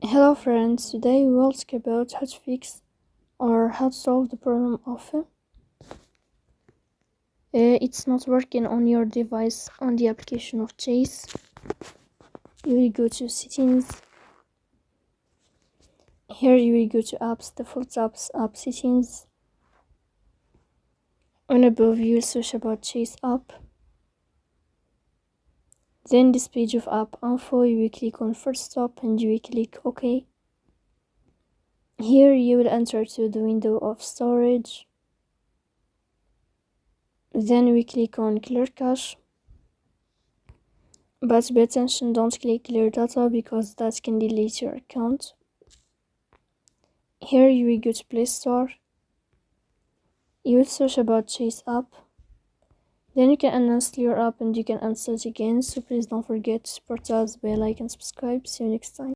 Hello friends, today we will talk about how to fix or how to solve the problem of it's not working on your device on the application of Chase. You will go to settings. Here you will go to apps, default apps, app settings. On above you will search about Chase app. Then this page of app info, you will click on first stop and you will click OK. Here you will enter to the window of storage. Then we click on clear cache. But pay attention, don't click clear data because that can delete your account. Here you will go to Play Store. You will search about Chase app. Then you can uninstall your app and you can install it again. So please don't forget to support us by like and subscribe. See you next time.